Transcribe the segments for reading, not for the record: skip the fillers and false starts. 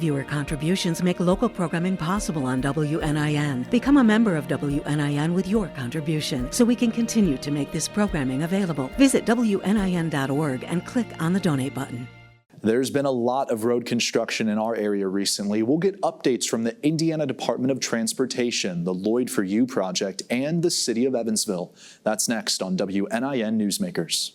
Viewer contributions make local programming possible on WNIN. Become a member of WNIN with your contribution so we can continue to make this programming available. Visit WNIN.org and click on the donate button. There's been a lot of road construction in our area recently. We'll get updates from the Indiana Department of Transportation, the Lloyd for You project, and the city of Evansville. That's next on WNIN Newsmakers.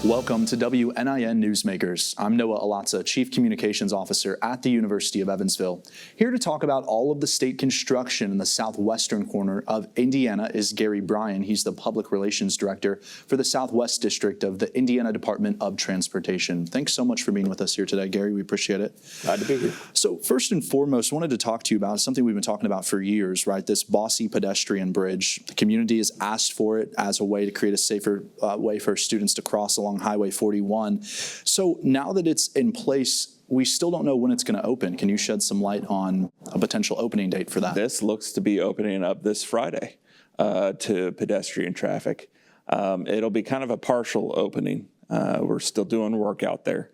Welcome to WNIN Newsmakers. I'm Noah Alatza, Chief Communications Officer at the University of Evansville. Here to talk about all of the state construction in the southwestern corner of Indiana is Gary Bryan. He's the Public Relations Director for the Southwest District of the Indiana Department of Transportation. Thanks so much for being with us here today, Gary. We appreciate it. Glad to be here. So first and foremost, I wanted to talk to you about something we've been talking about for years, right? This Bossy pedestrian bridge. The community has asked for it as a way to create a safer way for students to cross along Highway 41. So now that it's in place, we still don't know when it's going to open. Can you shed some light on a potential opening date for that? This looks to be opening up this Friday to pedestrian traffic. It'll be kind of a partial opening. We're still doing work out there.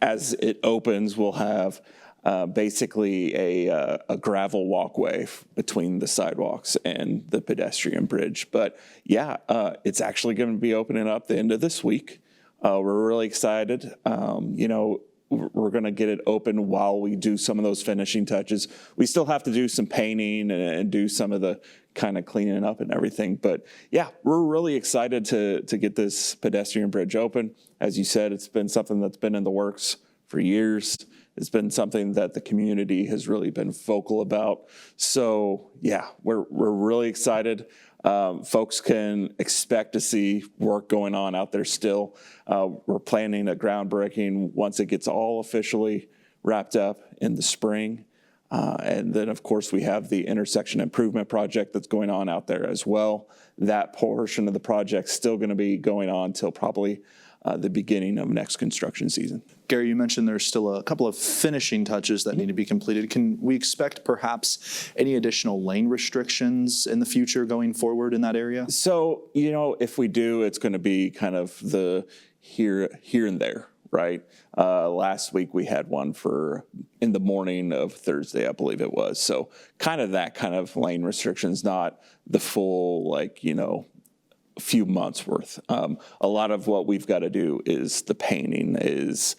As it opens, we'll have basically a gravel walkway between the sidewalks and the pedestrian bridge. But yeah, it's actually going to be opening up the end of this week. We're really excited. We're going to get it open while we do some of those finishing touches. We still have to do some painting and do some of the kind of cleaning up and everything. But yeah, we're really excited to get this pedestrian bridge open. As you said, it's been something that's been in the works for years. It's been something that the community has really been vocal about. So yeah, we're really excited. Folks can expect to see work going on out there still. We're planning a groundbreaking once it gets all officially wrapped up in the spring. And then of course we have the intersection improvement project that's going on out there as well. That portion of the project's still going to be going on till probably the beginning of next construction season. Gary, you mentioned there's still a couple of finishing touches that need to be completed. Can we expect perhaps any additional lane restrictions in the future going forward in that area? So, if we do, it's going to be kind of the here and there, right? Last week we had one for in the morning of Thursday, I believe it was. So kind of that kind of lane restrictions, not the full, a few months worth. A lot of what we've got to do is the painting, is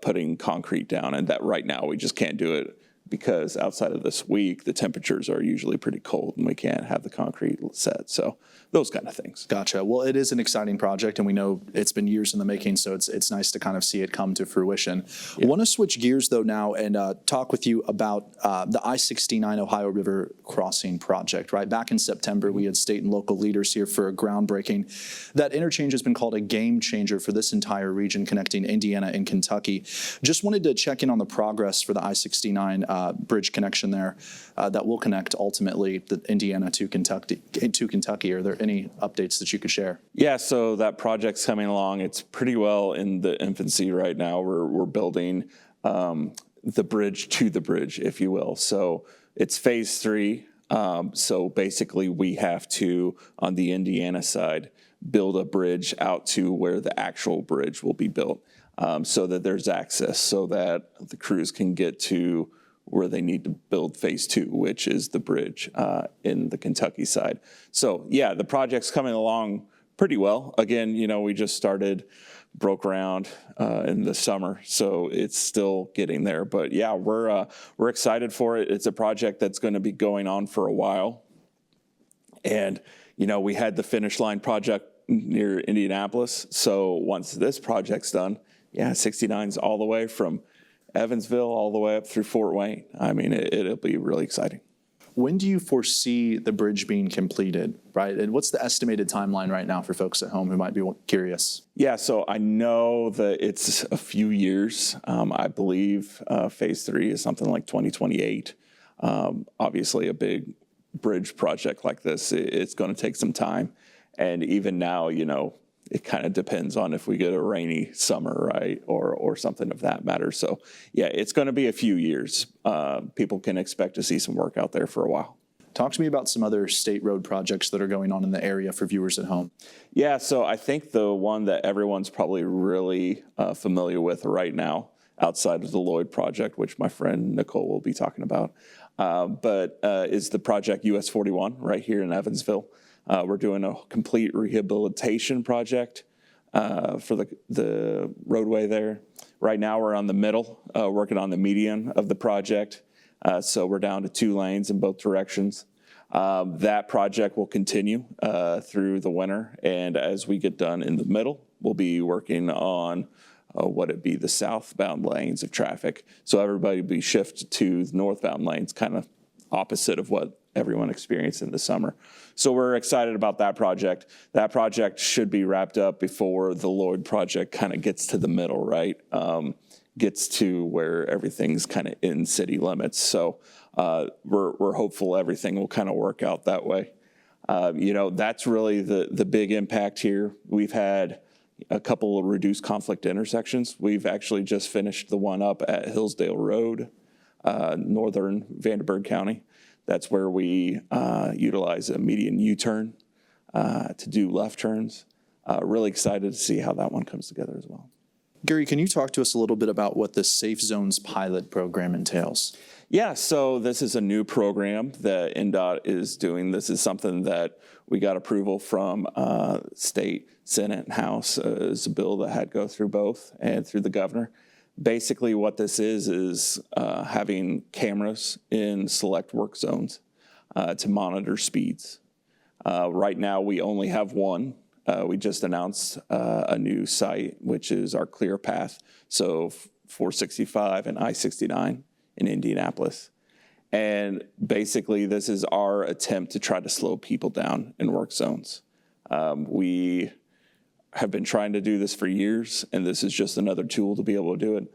putting concrete down, and that right now we just can't do it because outside of this week the temperatures are usually pretty cold and we can't have the concrete set. So those kind of things. Gotcha. Well, it is an exciting project, and we know it's been years in the making, so it's nice to kind of see it come to fruition. Yeah. I want to switch gears though now and talk with you about the I-69 Ohio River Crossing project. Right, back in September, we had state and local leaders here for a groundbreaking. That interchange has been called a game changer for this entire region connecting Indiana and Kentucky. Just wanted to check in on the progress for the I-69 bridge connection there that will connect ultimately the Indiana to Kentucky. Are there any updates that you could share? Yeah, so that project's coming along. It's pretty well in the infancy right now. We're building the bridge to the bridge, if you will. So it's phase 3. So basically we have to, on the Indiana side, build a bridge out to where the actual bridge will be built so that there's access, so that the crews can get to where they need to build phase 2, which is the bridge in the Kentucky side. So yeah, the project's coming along pretty well. Again, we just broke ground in the summer, so it's still getting there. But yeah, we're excited for it. It's a project that's going to be going on for a while. And we had the finish line project near Indianapolis. So once this project's done, yeah, 69's all the way from Evansville all the way up through Fort Wayne. I mean, it'll be really exciting. When do you foresee the bridge being completed, right? And what's the estimated timeline right now for folks at home who might be curious? Yeah, so I know that it's a few years. I believe phase 3 is something like 2028. Obviously, a big bridge project like this, it's going to take some time. And even now, it kind of depends on if we get a rainy summer, right, or something of that matter. So, yeah, it's going to be a few years. People can expect to see some work out there for a while. Talk to me about some other state road projects that are going on in the area for viewers at home. Yeah, so I think the one that everyone's probably really familiar with right now, outside of the Lloyd project, which my friend Nicole will be talking about, but is the project US 41 right here in Evansville. We're doing a complete rehabilitation project for the roadway there. Right now we're on the middle, working on the median of the project. So we're down to 2 lanes in both directions. That project will continue through the winter, and as we get done in the middle, we'll be working on what it be the southbound lanes of traffic. So everybody will be shifted to the northbound lanes, kind of opposite of what everyone experienced in the summer. So we're excited about that project. That project should be wrapped up before the Lloyd project kind of gets to the middle, right? Gets to where everything's kind of in city limits. So we're hopeful everything will kind of work out that way. That's really the big impact here. We've had a couple of reduced conflict intersections. We've actually just finished the one up at Hillsdale Road, northern Vanderburgh County. That's where we utilize a median U-turn to do left turns. Really excited to see how that one comes together as well. Gary, can you talk to us a little bit about what the Safe Zones pilot program entails? Yeah, so this is a new program that INDOT is doing. This is something that we got approval from state, Senate, and House. It's a bill that had to go through both and through the governor. Basically what this is having cameras in select work zones to monitor speeds. Right now we only have one. We just announced a new site, which is our Clear Path, so 465 and I-69 in Indianapolis. And basically, this is our attempt to try to slow people down in work zones. We have been trying to do this for years, and this is just another tool to be able to do it.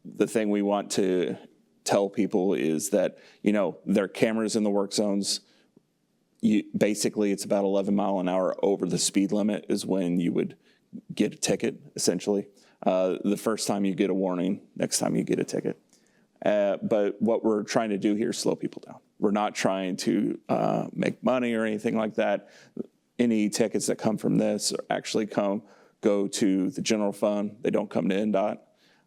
The thing we want to tell people is that, there are cameras in the work zones. Basically, it's about 11 mile an hour over the speed limit is when you would get a ticket, essentially. The first time you get a warning, next time you get a ticket. But what we're trying to do here is slow people down. We're not trying to make money or anything like that. Any tickets that come from this actually go to the general fund. They don't come to INDOT.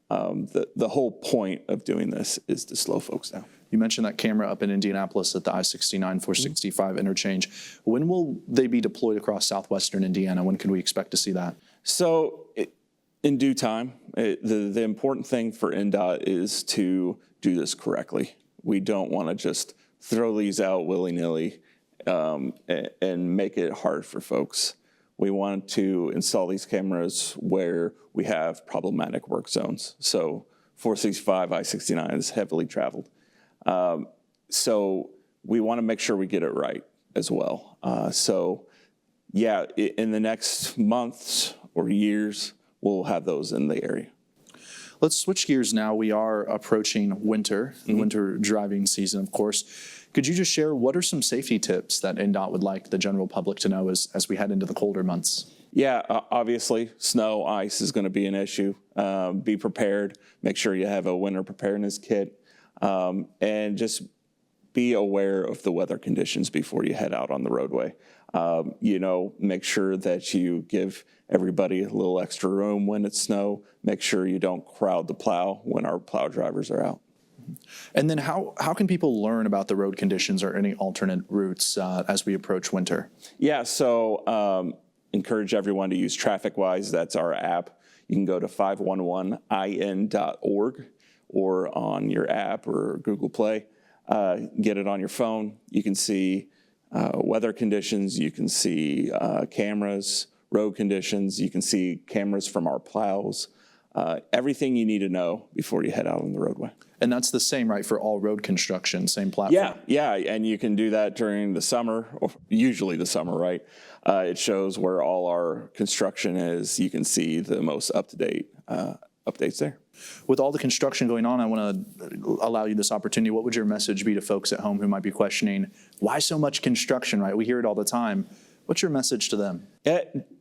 The whole point of doing this is to slow folks down. You mentioned that camera up in Indianapolis at the I-69, 465 interchange. When will they be deployed across southwestern Indiana? When can we expect to see that? So in due time. The important thing for INDOT is to do this correctly. We don't want to just throw these out willy-nilly and make it hard for folks. We want to install these cameras where we have problematic work zones. So 465, I-69 is heavily traveled. So we want to make sure we get it right as well. In the next months or years, we'll have those in the area. Let's switch gears now. We are approaching winter, winter driving season, of course. Could you just share what are some safety tips that INDOT would like the general public to know as we head into the colder months? Yeah, obviously, snow, ice is going to be an issue. Be prepared. Make sure you have a winter preparedness kit. And just be aware of the weather conditions before you head out on the roadway. Make sure that you give everybody a little extra room when it's snow. Make sure you don't crowd the plow when our plow drivers are out. And then how can people learn about the road conditions or any alternate routes as we approach winter? Yeah, so encourage everyone to use TrafficWise. That's our app. You can go to 511in.org or on your app or Google Play. Get it on your phone. You can see weather conditions. You can see cameras, road conditions. You can see cameras from our plows. Everything you need to know before you head out on the roadway. And that's the same, right, for all road construction, same platform? Yeah, and you can do that during the summer, or usually the summer, right? It shows where all our construction is. You can see the most up-to-date updates there. With all the construction going on, I want to allow you this opportunity. What would your message be to folks at home who might be questioning, why so much construction, right? We hear it all the time. What's your message to them?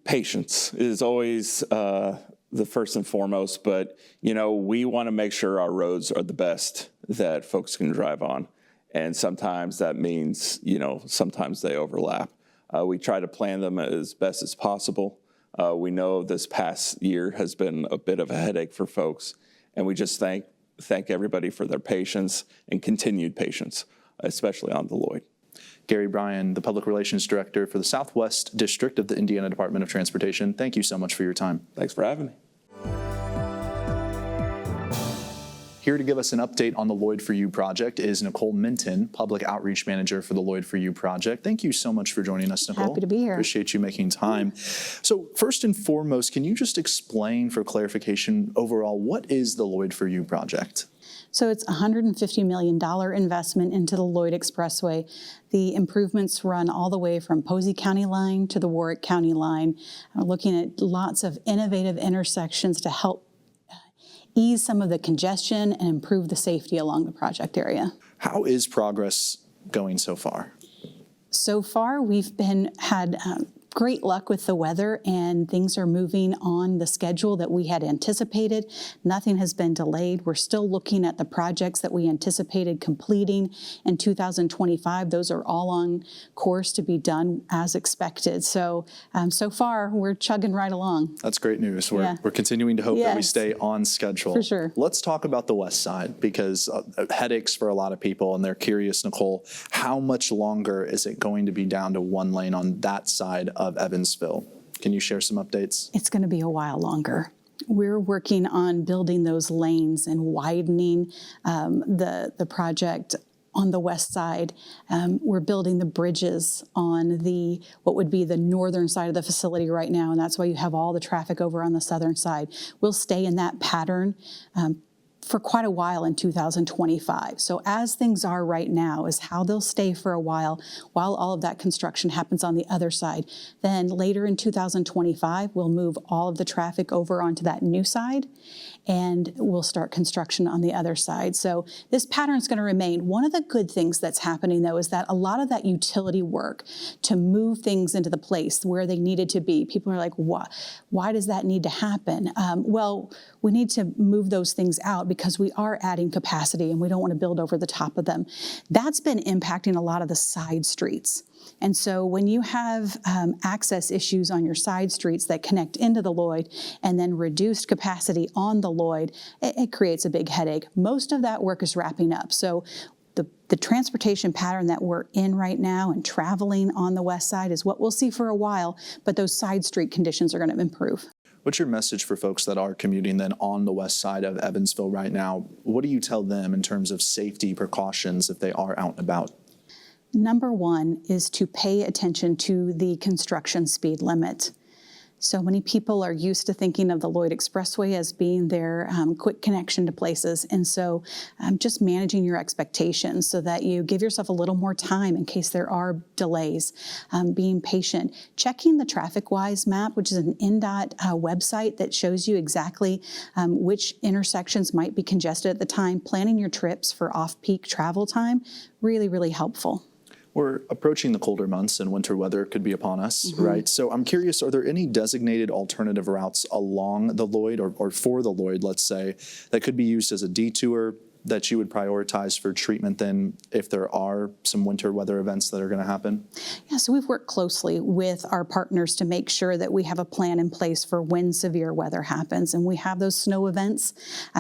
Patience is always the first and foremost, but we want to make sure our roads are the best that folks can drive on. And sometimes that means, sometimes they overlap. We try to plan them as best as possible. We know this past year has been a bit of a headache for folks, and we just thank everybody for their patience and continued patience, especially on the Lloyd. Gary Bryan, the Public Relations Director for the Southwest District of the Indiana Department of Transportation, thank you so much for your time. Thanks for having me. Here to give us an update on the Lloyd for You project is Nicole Minton, Public Outreach Manager for the Lloyd for You project. Thank you so much for joining us, Nicole. Happy to be here. Appreciate you making time. So first and foremost, can you just explain for clarification overall, what is the Lloyd for You project? So it's a $150 million investment into the Lloyd Expressway. The improvements run all the way from Posey County line to the Warwick County line. We're looking at lots of innovative intersections to help ease some of the congestion and improve the safety along the project area. How is progress going so far? So far, we've had great luck with the weather, and things are moving on the schedule that we had anticipated. Nothing has been delayed. We're still looking at the projects that we anticipated completing in 2025. Those are all on course to be done as expected. So, so far, we're chugging right along. That's great news. We're continuing to hope that we stay on schedule. For sure. Let's talk about the west side, because headaches for a lot of people, and they're curious, Nicole, how much longer is it going to be down to one lane on that side of Evansville? Can you share some updates? It's going to be a while longer. We're working on building those lanes and widening the project on the west side. We're building the bridges on what would be the northern side of the facility right now, and that's why you have all the traffic over on the southern side. We'll stay in that pattern for quite a while in 2025. So as things are right now is how they'll stay for a while all of that construction happens on the other side. Then later in 2025, we'll move all of the traffic over onto that new side, and we'll start construction on the other side. So this pattern is going to remain. One of the good things that's happening, though, is that a lot of that utility work to move things into the place where they needed to be, people are like, why does that need to happen? Well, we need to move those things out because we are adding capacity and we don't want to build over the top of them. That's been impacting a lot of the side streets. And so when you have access issues on your side streets that connect into the Lloyd and then reduced capacity on the Lloyd, it creates a big headache. Most of that work is wrapping up. So the transportation pattern that we're in right now and traveling on the west side is what we'll see for a while, but those side street conditions are going to improve. What's your message for folks that are commuting then on the west side of Evansville right now? What do you tell them in terms of safety precautions if they are out and about? Number one is to pay attention to the construction speed limit. So many people are used to thinking of the Lloyd Expressway as being their quick connection to places. And so just managing your expectations so that you give yourself a little more time in case there are delays, being patient, checking the TrafficWise map, which is an INDOT website that shows you exactly which intersections might be congested at the time, planning your trips for off-peak travel time, really, really helpful. We're approaching the colder months and winter weather could be upon us, right? So I'm curious, are there any designated alternative routes along the Lloyd or for the Lloyd, let's say, that could be used as a detour that you would prioritize for treatment then if there are some winter weather events that are going to happen? Yeah, so we've worked closely with our partners to make sure that we have a plan in place for when severe weather happens. And we have those snow events.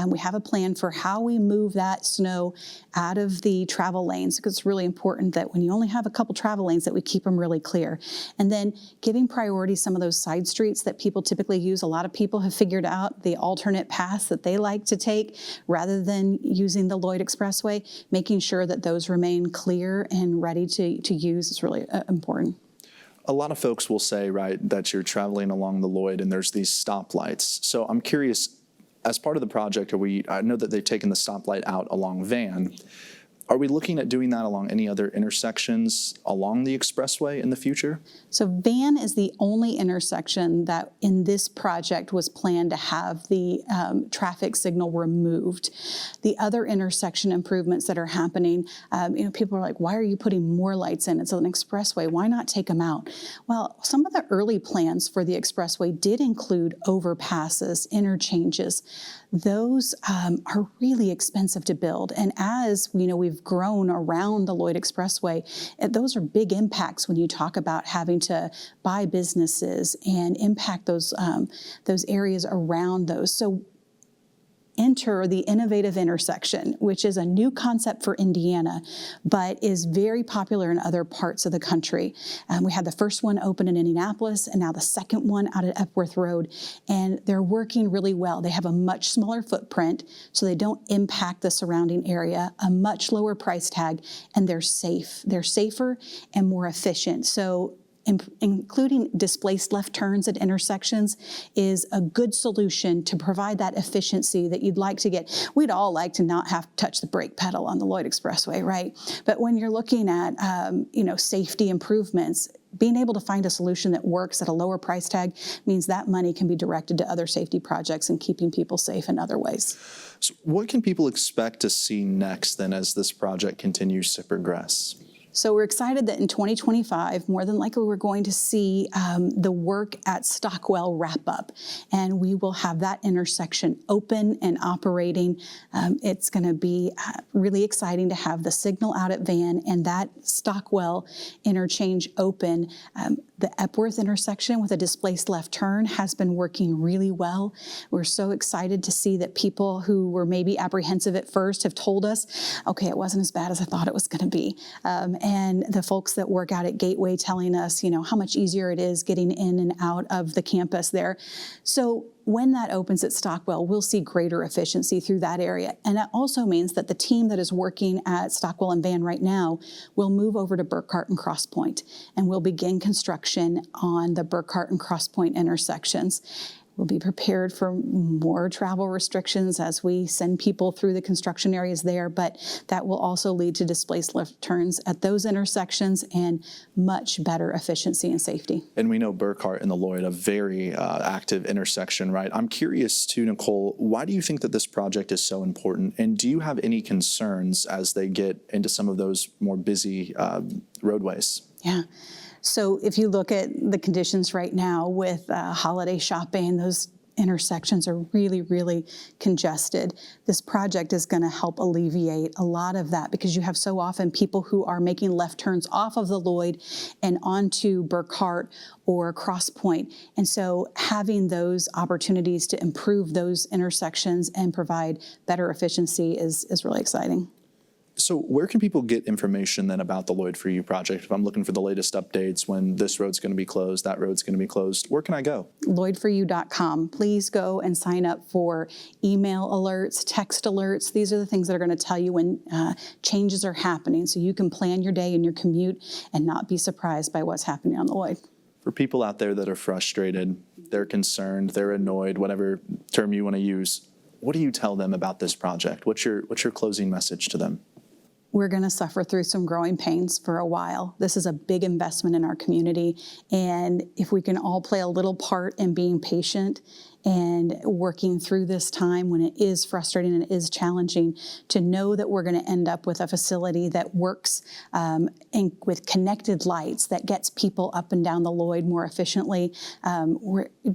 We have a plan for how we move that snow out of the travel lanes, because it's really important that when you only have a couple travel lanes that we keep them really clear. And then giving priority some of those side streets that people typically use. A lot of people have figured out the alternate paths that they like to take rather than using the Lloyd Expressway. Making sure that those remain clear and ready to use is really important. A lot of folks will say, right, that you're traveling along the Lloyd and there's these stoplights. So I'm curious, as part of the project, I know that they've taken the stoplight out along Van. Are we looking at doing that along any other intersections along the expressway in the future? So Van is the only intersection that in this project was planned to have the traffic signal removed. The other intersection improvements that are happening, people are like, why are you putting more lights in? It's an expressway. Why not take them out? Well, some of the early plans for the expressway did include overpasses, interchanges. Those are really expensive to build. And as we've grown around the Lloyd Expressway, those are big impacts when you talk about having to buy businesses and impact those areas around those. So enter the innovative intersection, which is a new concept for Indiana, but is very popular in other parts of the country. We had the first one open in Indianapolis, and now the second one out at Epworth Road, and they're working really well. They have a much smaller footprint, so they don't impact the surrounding area, a much lower price tag, and they're safe. They're safer and more efficient. So including displaced left turns at intersections is a good solution to provide that efficiency that you'd like to get. We'd all like to not have to touch the brake pedal on the Lloyd Expressway, right? But when you're looking at, safety improvements, being able to find a solution that works at a lower price tag means that money can be directed to other safety projects and keeping people safe in other ways. So what can people expect to see next then as this project continues to progress? So we're excited that in 2025, more than likely, we're going to see the work at Stockwell wrap up, and we will have that intersection open and operating. It's going to be really exciting to have the signal out at Van and that Stockwell interchange open. The Epworth intersection with a displaced left turn has been working really well. We're so excited to see that people who were maybe apprehensive at first have told us, okay, it wasn't as bad as I thought it was going to be. And the folks that work out at Gateway telling us, how much easier it is getting in and out of the campus there. So when that opens at Stockwell, we'll see greater efficiency through that area. And that also means that the team that is working at Stockwell and Van right now will move over to Burkhart and Cross Point, and we'll begin construction on the Burkhart and Cross Point intersections. We'll be prepared for more travel restrictions as we send people through the construction areas there, but that will also lead to displaced left turns at those intersections and much better efficiency and safety. And we know Burkhart and the Lloyd, a very active intersection, right? I'm curious too, Nicole, why do you think that this project is so important? And do you have any concerns as they get into some of those more busy roadways? Yeah. So if you look at the conditions right now with holiday shopping, those intersections are really, really congested. This project is going to help alleviate a lot of that because you have so often people who are making left turns off of the Lloyd and onto Burkhart or Cross Point. And so having those opportunities to improve those intersections and provide better efficiency is really exciting. So where can people get information then about the Lloyd For You project? If I'm looking for the latest updates, when this road's going to be closed, that road's going to be closed, where can I go? LloydForYou.com. Please go and sign up for email alerts, text alerts. These are the things that are going to tell you when changes are happening so you can plan your day and your commute and not be surprised by what's happening on the Lloyd. For people out there that are frustrated, they're concerned, they're annoyed, whatever term you want to use, what do you tell them about this project? What's your closing message to them? We're going to suffer through some growing pains for a while. This is a big investment in our community. And if we can all play a little part in being patient and working through this time when it is frustrating and it is challenging, to know that we're going to end up with a facility that works with connected lights, that gets people up and down the Lloyd more efficiently,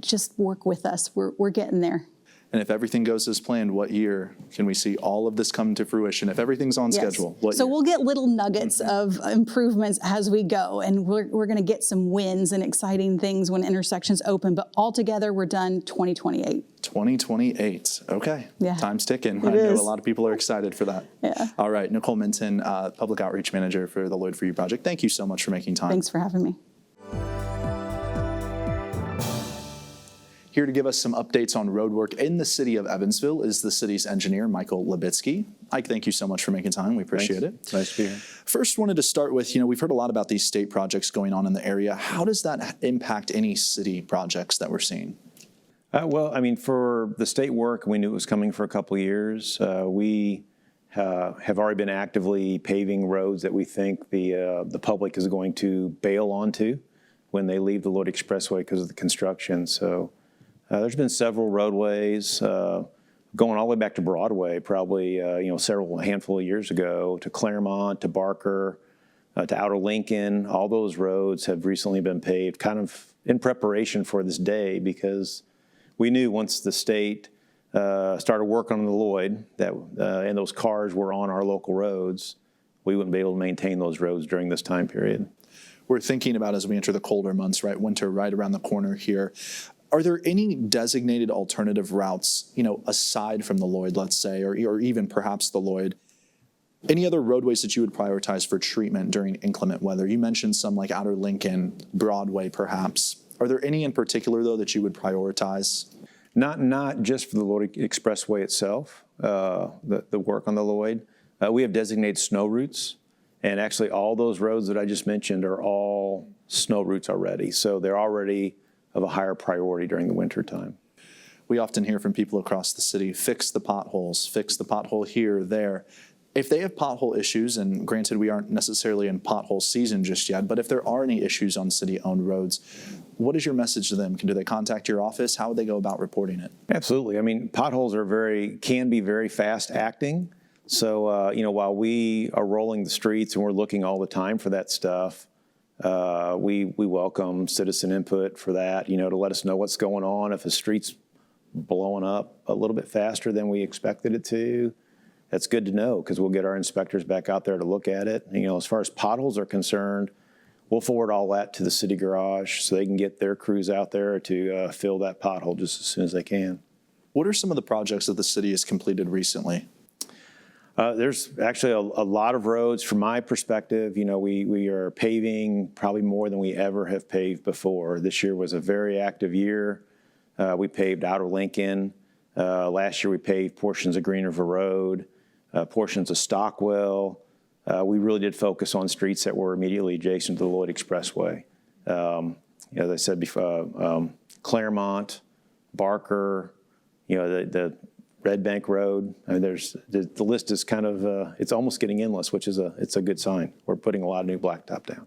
just work with us. We're getting there. And if everything goes as planned, what year can we see all of this come to fruition? If everything's on schedule, what year? We'll get little nuggets of improvements as we go, and we're going to get some wins and exciting things when intersections open, but altogether we're done 2028. 2028. Okay. Yeah. Time's ticking. I is. know a lot of people are excited for that. Yeah. All right. Nicole Minton, Public Outreach Manager for the Lloyd For You project. Thank you so much for making time. Thanks for having me. Here to give us some updates on road work in the city of Evansville is the city's engineer, Michael Lebitsky. Ike, thank you so much for making time. We appreciate it. Nice to be here. First, wanted to start with, we've heard a lot about these state projects going on in the area. How does that impact any city projects that we're seeing? Well, I mean, for the state work, we knew it was coming for a couple of years. We have already been actively paving roads that we think the public is going to bail onto when they leave the Lloyd Expressway because of the construction. So there's been several roadways going all the way back to Broadway, probably several handful of years ago, to Claremont, to Barker, to Outer Lincoln. All those roads have recently been paved, kind of in preparation for this day, because we knew once the state started working on the Lloyd and those cars were on our local roads, we wouldn't be able to maintain those roads during this time period. We're thinking about, as we enter the colder months, right, winter right around the corner here, are there any designated alternative routes, aside from the Lloyd, let's say, or even perhaps the Lloyd? Any other roadways that you would prioritize for treatment during inclement weather? You mentioned some like Outer Lincoln, Broadway, perhaps. Are there any in particular, though, that you would prioritize? Not just for the Lloyd Expressway itself, the work on the Lloyd. We have designated snow routes, and actually all those roads that I just mentioned are all snow routes already. So they're already of a higher priority during the winter time. We often hear from people across the city, fix the potholes, fix the pothole here, there. If they have pothole issues, and granted we aren't necessarily in pothole season just yet, but if there are any issues on city-owned roads, what is your message to them? Do they contact your office? How would they go about reporting it? Absolutely. I mean, potholes can be very fast acting. So, while we are rolling the streets and we're looking all the time for that stuff, we welcome citizen input for that, to let us know what's going on. If a street's blowing up a little bit faster than we expected it to, that's good to know, because we'll get our inspectors back out there to look at it. As far as potholes are concerned, we'll forward all that to the city garage so they can get their crews out there to fill that pothole just as soon as they can. What are some of the projects that the city has completed recently? There's actually a lot of roads. From my perspective, we are paving probably more than we ever have paved before. This year was a very active year. We paved Outer Lincoln. Last year we paved portions of Green River Road, portions of Stockwell. We really did focus on streets that were immediately adjacent to the Lloyd Expressway. As I said before, Claremont, Barker, the Red Bank Road. I mean, the list is kind of, it's almost getting endless, which is it's a good sign. We're putting a lot of new blacktop down.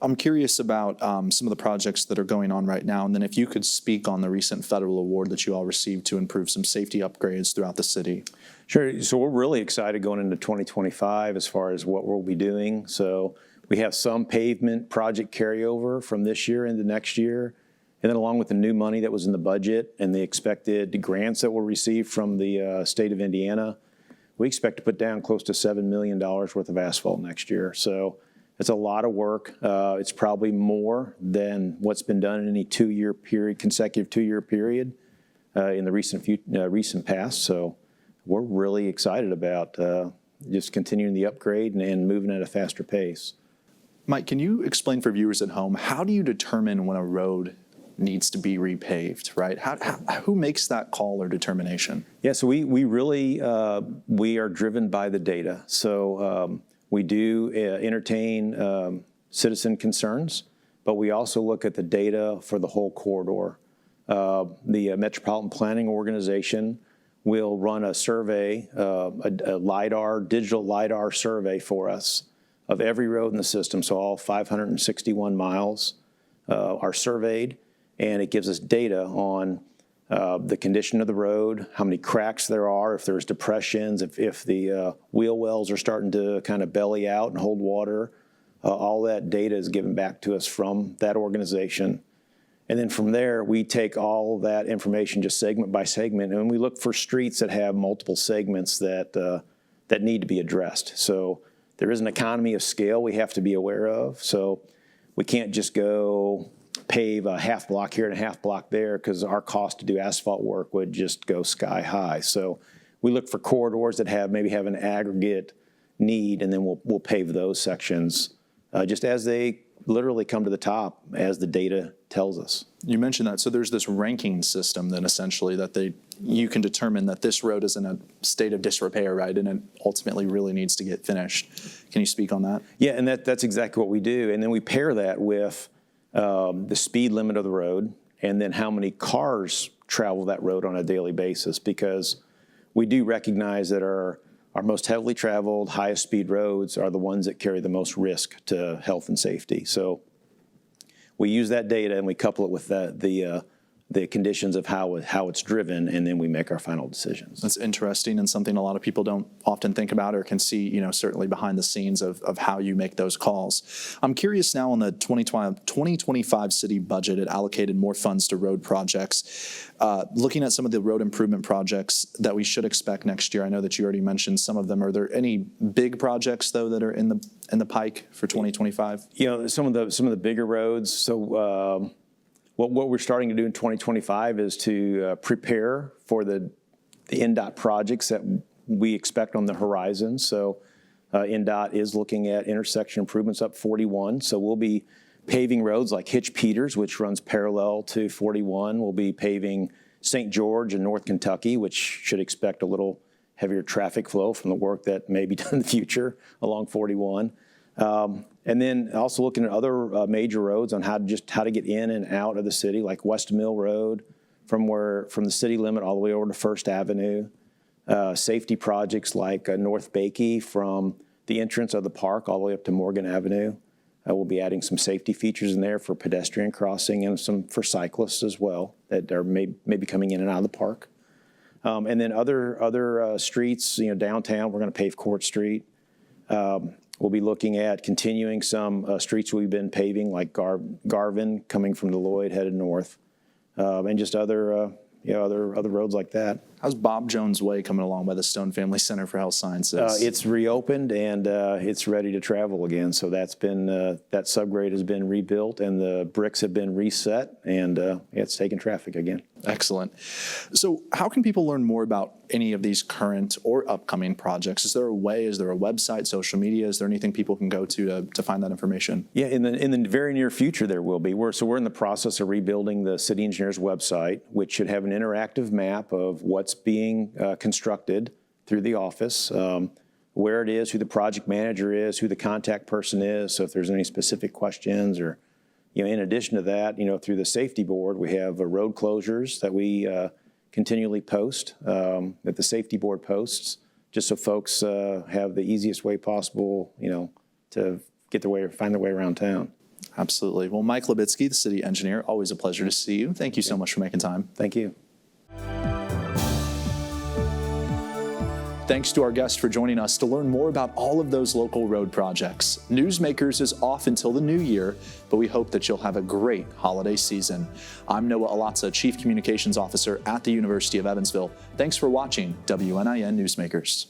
I'm curious about some of the projects that are going on right now, and then if you could speak on the recent federal award that you all received to improve some safety upgrades throughout the city. Sure. So we're really excited going into 2025 as far as what we'll be doing. So we have some pavement project carryover from this year into next year, and then along with the new money that was in the budget and the expected grants that we'll receive from the state of Indiana, we expect to put down close to $7 million worth of asphalt next year. So it's a lot of work. It's probably more than what's been done in any consecutive two-year period in the recent past. So we're really excited about just continuing the upgrade and moving at a faster pace. Mike, can you explain for viewers at home, how do you determine when a road needs to be repaved, right? Who makes that call or determination? Yeah, so we really, we are driven by the data. So we do entertain citizen concerns, but we also look at the data for the whole corridor. The Metropolitan Planning Organization will run a survey, a digital LiDAR survey for us of every road in the system. So all 561 miles are surveyed, and it gives us data on the condition of the road, how many cracks there are, if there's depressions, if the wheel wells are starting to kind of belly out and hold water. All that data is given back to us from that organization. And then from there, we take all of that information just segment by segment, and we look for streets that have multiple segments that need to be addressed. So there is an economy of scale we have to be aware of. So we can't just go pave a half block here and a half block there, because our cost to do asphalt work would just go sky high. So we look for corridors that maybe have an aggregate need, and then we'll pave those sections just as they literally come to the top as the data tells us. You mentioned that. So there's this ranking system then essentially that you can determine that this road is in a state of disrepair, right? And it ultimately really needs to get finished. Can you speak on that? Yeah, and that's exactly what we do. And then we pair that with the speed limit of the road, and then how many cars travel that road on a daily basis, because we do recognize that our our most heavily traveled, highest speed roads are the ones that carry the most risk to health and safety. So we use that data and we couple it with the conditions of how it's driven, and then we make our final decisions. That's interesting and something a lot of people don't often think about or can see, certainly behind the scenes of how you make those calls. I'm curious now on the 2025 city budget, it allocated more funds to road projects. Looking at some of the road improvement projects that we should expect next year, I know that you already mentioned some of them. Are there any big projects though that are in the pike for 2025? Some of the bigger roads. So what we're starting to do in 2025 is to prepare for the INDOT projects that we expect on the horizon. So INDOT is looking at intersection improvements up 41. So we'll be paving roads like Hitch Peters, which runs parallel to 41. We'll be paving St. George in North Kentucky, which should expect a little heavier traffic flow from the work that may be done in the future along 41. And then also looking at other major roads on how to get in and out of the city, like West Mill Road, from the city limit all the way over to First Avenue. Safety projects like North Bakey from the entrance of the park all the way up to Morgan Avenue. We'll be adding some safety features in there for pedestrian crossing and some for cyclists as well that are maybe coming in and out of the park. And then other streets, downtown, we're going to pave Court Street. We'll be looking at continuing some streets we've been paving, like Garvin coming from Deloitte headed north, and just other roads like that. How's Bob Jones Way coming along by the Stone Family Center for Health Sciences? It's reopened and it's ready to travel again. So that's been that subgrade has been rebuilt and the bricks have been reset, and it's taking traffic again. Excellent. So how can people learn more about any of these current or upcoming projects? Is there a way? Is there a website, social media? Is there anything people can go to find that information? Yeah, in the very near future there will be. We're in the process of rebuilding the city engineer's website, which should have an interactive map of what's being constructed through the office, where it is, who the project manager is, who the contact person is. So if there's any specific questions or in addition to that, through the safety board, we have road closures that we continually post, that the safety board posts, just so folks have the easiest way possible, to find their way around town. Absolutely. Well, Mike Libitsky, the city engineer, always a pleasure to see you. Thank you so much for making time. Thank you. Thanks to our guest for joining us to learn more about all of those local road projects. Newsmakers is off until the new year, but we hope that you'll have a great holiday season. I'm Noah Alatza, Chief Communications Officer at the University of Evansville. Thanks for watching WNIN Newsmakers.